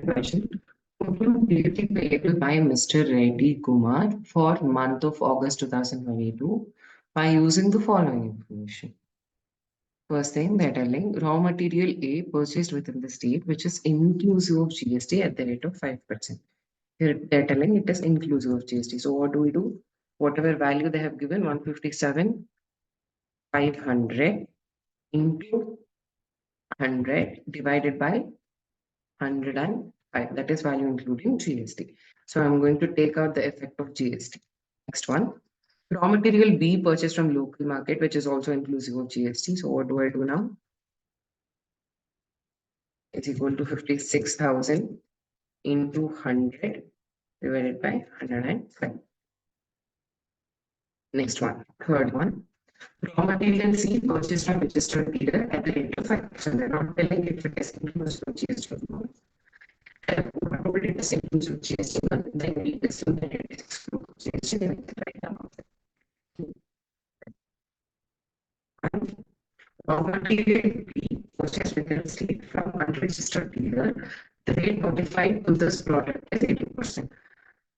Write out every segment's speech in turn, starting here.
Question. Conclude duty payable by Mr. Reddy Kumar for month of August 2022 by using the following information. First thing, they're telling raw material A purchased within the state, which is inclusive of GST at the rate of 5%. They're telling it is inclusive of GST. So what do? Whatever value they have given, 157,500 into 100 divided by 105. That is value including GST. So I'm going to take out the effect of GST. Next one. Raw material B purchased from local market, which is also inclusive of GST. So what do I do now? It's equal to 56,000 into 100 divided by 105. Next one, third one. Raw material C purchased from registered dealer at the rate of 5%. They're not telling if it is inclusive of GST or not. Whatever it is inclusive of GST, then we assume that it is exclusive of GST, then we can write down that. Raw material B purchased within the state from unregistered dealer, the rate notified to this product is 80%.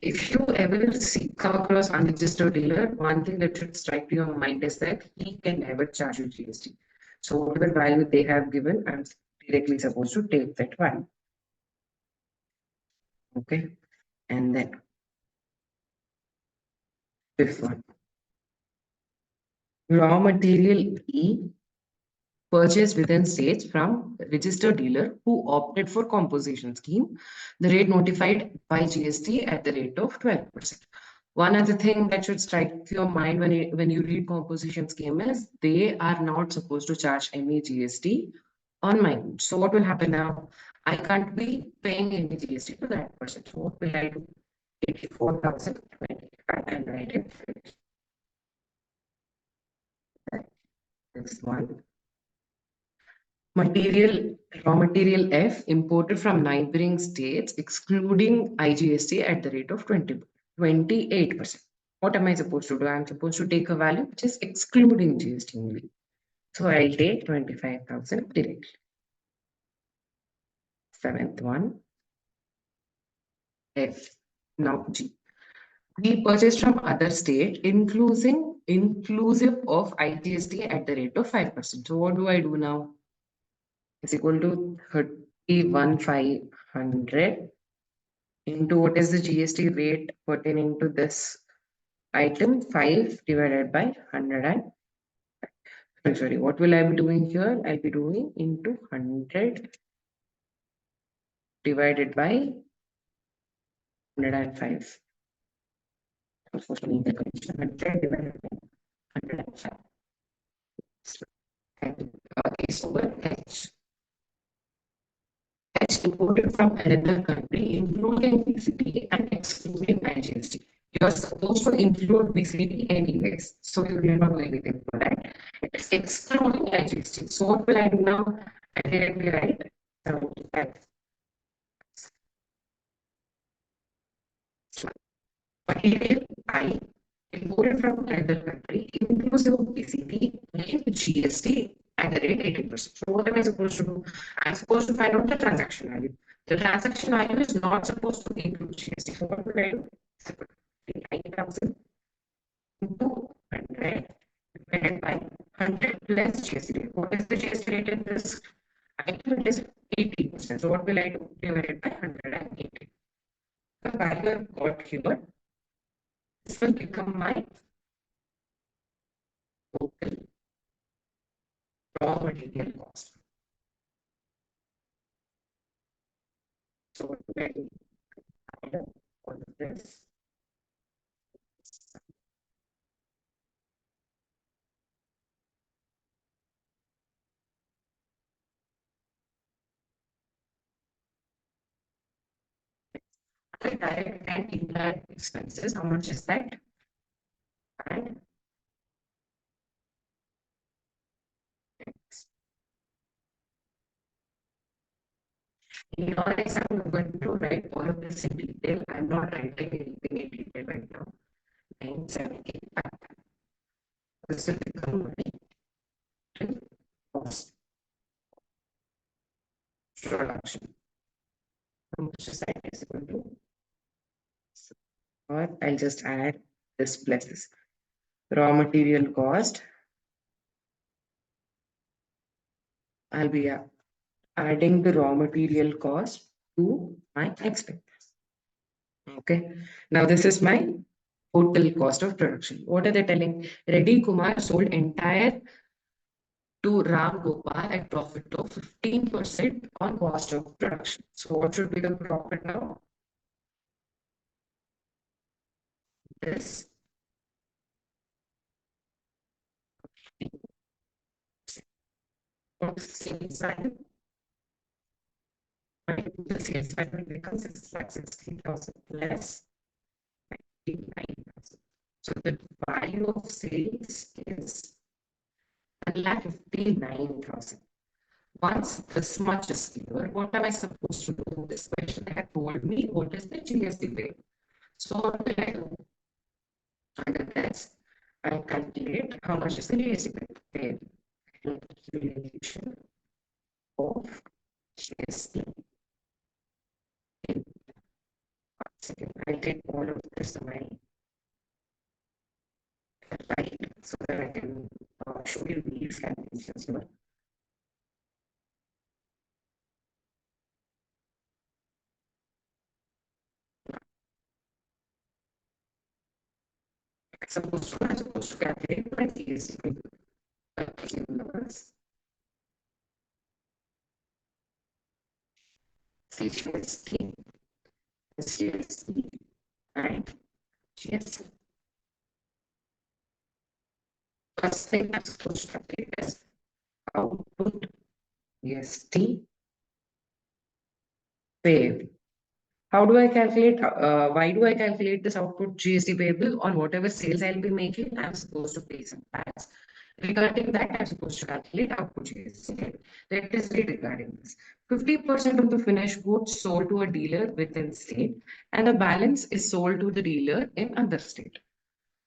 If you ever come across unregistered dealer, one thing that should strike to your mind is that he can never charge you GST. So whatever value they have given, I'm directly supposed to take that value. Okay, and then fifth one. Raw material E purchased within states from registered dealer who opted for composition scheme, the rate notified by GST at the rate of 12%. One other thing that should strike your mind when you read composition scheme is they are not supposed to charge any GST on my goods. So what will happen now? I can't be paying any GST to that person. So what will I do? 84,025 and write it. This one. Raw material F imported from neighboring states, excluding IGST at the rate of 28%. What am I supposed to do? I'm supposed to take a value which is excluding GST only. So I'll take 25,000 directly. Seventh one, F. Now G. We purchased from other state, inclusive of IGST at the rate of 5%. So what do I do now? Is equal to 31,500 into what is the GST rate pertaining to this item, 5 divided by 100 and sorry, what will I be doing here? I'll be doing into 100 divided by 105. I'm supposed to make the condition 100 divided by 105. And is over H. H imported from another country, including BCP and excluding IGST. You are supposed to include BCP anyways, so you will not do anything for that. It's excluding IGST. So what will I do now? I directly write 75. Material I imported from another country, inclusive of BCP and GST at the rate 80%. So what am I supposed to do? I'm supposed to find out the transaction value. The transaction value is not supposed to include GST. So what will I do? 9,000 into 100 divided by 100 plus GST rate. What is the GST rate in this item? It is 80%. So what will I do? Divided by 180. The value I've got here, this will become my total raw material cost. So what do I do? All of this. Direct and indirect expenses, how much is that? And in your exam, I'm going to write all of this in detail. I'm not writing anything in detail right now. 975. This will become my cost. production. How much is that is equal to, or I'll just add this plus this. Raw material cost. I'll be adding the raw material cost to my expense. Okay. Now this is my total cost of production. What are they telling? Reddy Kumar sold entire to Ram Gopal at profit of 15% on cost of production. So what should be the profit now? This sales value. The sales value becomes 60,000 less 59,000. So the value of sales is 1,59,000. Once this much is clear, what am I supposed to do in this question? They have told me what is the GST rate. So what will I do? Under this, I calculate how much is the GST rate. Calculation of GST. One second, I'll take all of this away. Right, so that I can show you these calculations here. I'm supposed to calculate my GST. CGST, GST, and GST. First thing I'm supposed to calculate is output GST payable. How do I calculate? Why do I calculate this output GST payable on whatever sales I'll be making? I'm supposed to pay some tax. Regarding that, I'm supposed to calculate output GST. Okay. Let us read regarding this. 50% of the finished goods sold to a dealer within state, and the balance is sold to the dealer in other state.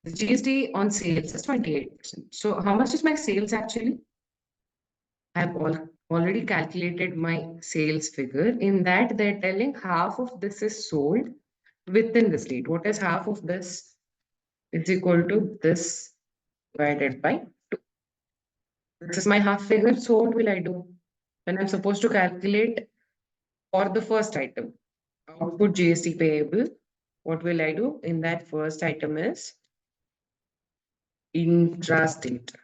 The GST on sales is 28%. So how much is my sales actually? I've already calculated my sales figure. In that, they're telling half of this is sold within the state. What is half of this? It's equal to this divided by 2. This is my half figure. So what will I do? When I'm supposed to calculate for the first item, output GST payable, what will I do? In that first item is intrastate.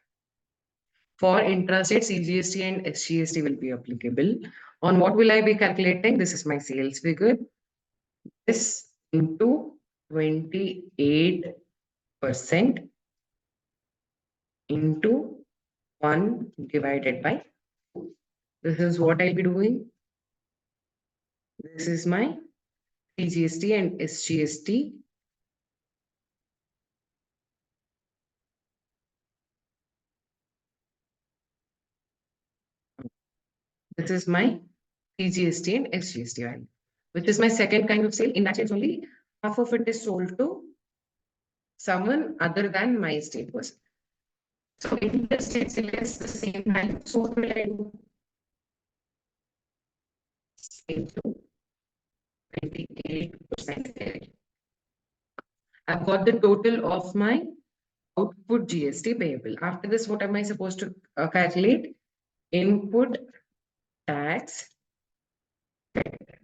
For intrastate, CGST and SGST will be applicable. On what will I be calculating? This is my sales figure. This into 28% into 1 divided by 2. This is what I'll be doing. This is my CGST and SGST. This is my CGST and SGST value, which is my second kind of sale. In that case, only half of it is sold to someone other than my state person. So in the state sale is the same value. So what will I do? Same to 28% there. I've got the total of my output GST payable. After this, what am I supposed to calculate? Input tax credit.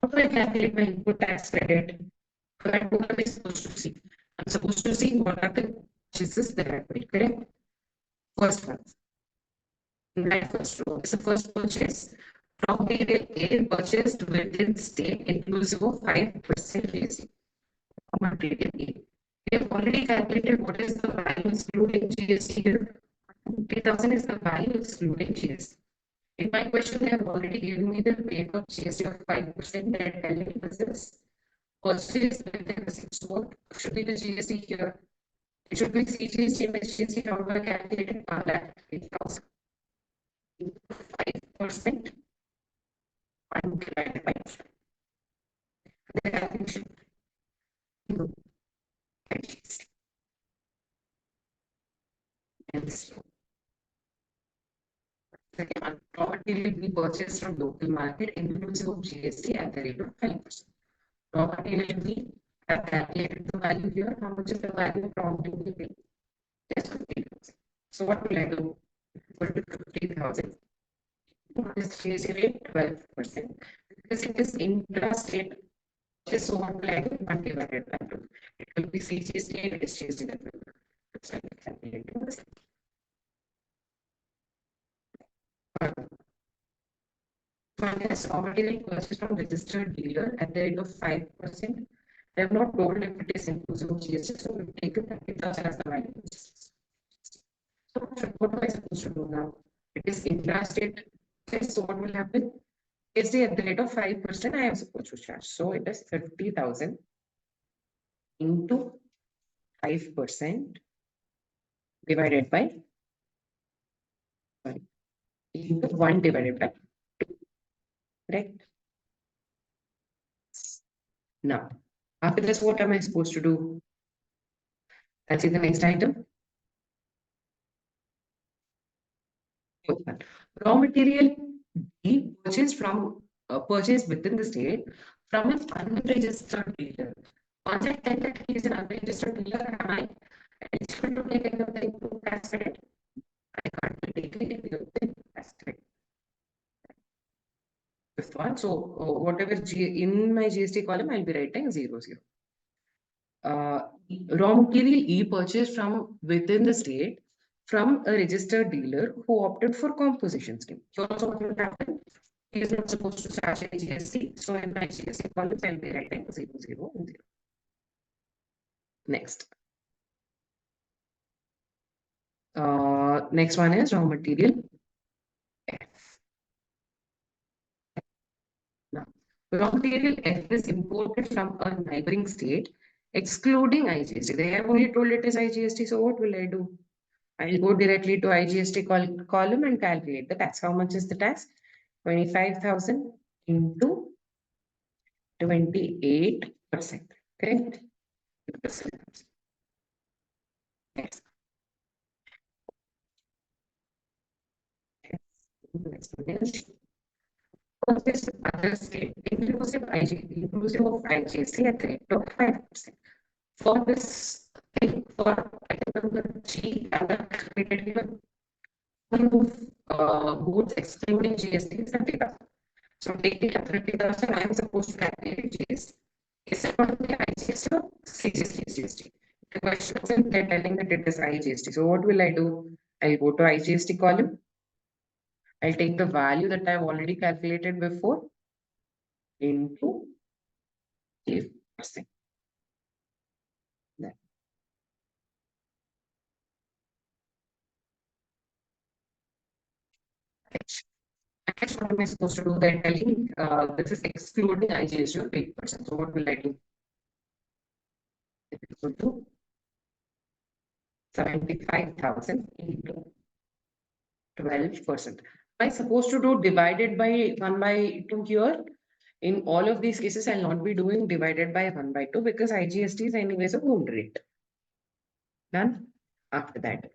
How do I calculate my input tax credit? For that, what am I supposed to see? I'm supposed to see what are the purchases that I made, correct? First one. In that first row is the first purchase. From material A purchased within state inclusive of 5% GST. Material A. We have already calculated what is the value excluding GST here. 50,000 is the value excluding GST. In my question, they have already given me the rate of GST of 5%. They are telling me this is purchase within the state. So what should be the GST here? It should be CGST and SGST. How do I calculate it? 1,50,000. 5% divided by 5. The calculation and this Second one, raw material we purchase from local market inclusive of GST at the rate of 5%. Raw material we have calculated the value here. How much is the value of raw material we pay? Just 50,000. So what will I do? Equal to 50,000. What is GST rate? 12%. Because it is intrastate, just so what will I do? 1 divided by 2. It will be CGST and SGST that will be. That's why we calculate this. Finance raw material purchased from registered dealer at the rate of 5%. They have not told if it is inclusive of GST, so we've taken 30,000 as the value. So what am I supposed to do now? It is intrastate. So what will happen? GST at the rate of 5% I am supposed to charge. So it is 30,000 into 5% divided by into 1 divided by 2. Correct? Now, after this, what am I supposed to do? Let's see the next item. Raw material B purchased within the state from an unregistered dealer. Once I tell that he is an unregistered dealer, am I eligible to take any of the input tax credit? I can't be taking any of the tax credit. Fifth one. So whatever in my GST column, I'll be writing 0, 0. Raw material E purchased from within the state from a registered dealer who opted for composition scheme. So also what will happen? He is not supposed to charge any GST. So in my GST column, I'll be writing 0, 0, and 0. Next. Next one is raw material F. Now, raw material F is imported from a neighboring state, excluding IGST. They have only told it is IGST. So what will I do? I'll go directly to IGST column and calculate the tax. How much is the tax? 25,000 into 28%. Correct? Next. Next one is purchase other state inclusive of IGST at the rate of 5%. For this thing, for item number G, I have calculated here goods excluding GST is 30,000. So taking at 30,000, I am supposed to calculate GST. Is it going to be IGST or CGST GST? The question is they're telling that it is IGST. So what will I do? I'll go to IGST column. I'll take the value that I've already calculated before into 8%. Next, what am I supposed to do? They're telling this is excluding IGST of 8%. So what will I do? It is equal to 75,000 into 12%. Am I supposed to do divided by 1 by 2 here? In all of these cases, I'll not be doing divided by 1 by 2 because IGST is anyways a home rate. Done? After that,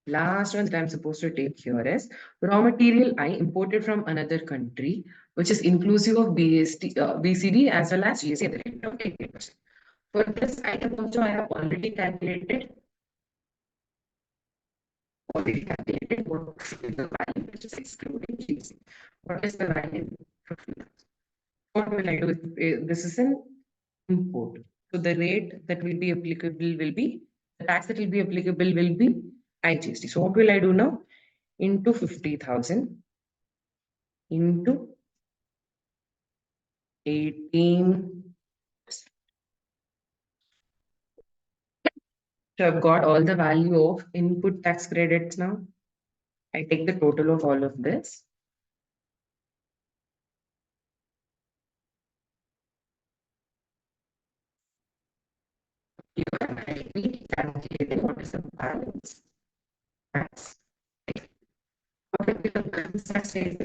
last one that I'm supposed to take here is raw material I imported from another country, which is inclusive of BCD as well as GST at the rate of 80%. For this item also, I have already calculated what is the value which is excluding GST. What is the value? What will I do? This is an import. So the rate that will be applicable will be, the tax that will be applicable will be IGST. So what will I do now? Into 50,000 into 18. So I've got all the value of input tax credits now. I take the total of all of this. You can calculate what is the balance. That's what will be the balance tax rate?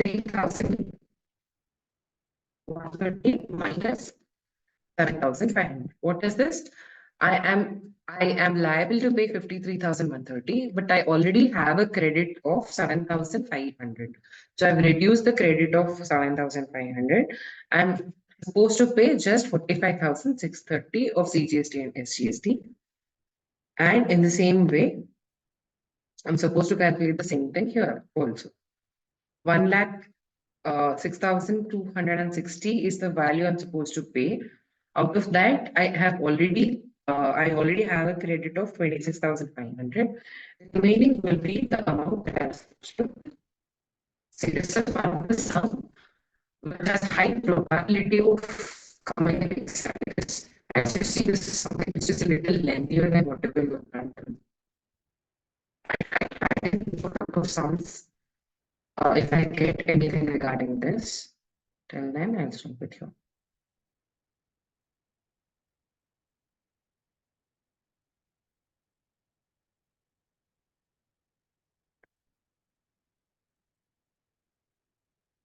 3,130 minus 7,500. What is this? I am liable to pay 53,130, but I already have a credit of 7,500. So I've reduced the credit of 7,500. I'm supposed to pay just 45,630 of CGST and SGST. And in the same way, I'm supposed to calculate the same thing here also. 1 lakh 6,260 is the value I'm supposed to pay. Out of that, I already have a credit of 26,500. The remaining will be the amount that I'm supposed to see. This is one of the sum which has high probability of coming in exams. As you see, this is something which is a little lengthier than whatever you have done. I didn't put up of sums. If I get anything regarding this, till then I'll stop with you.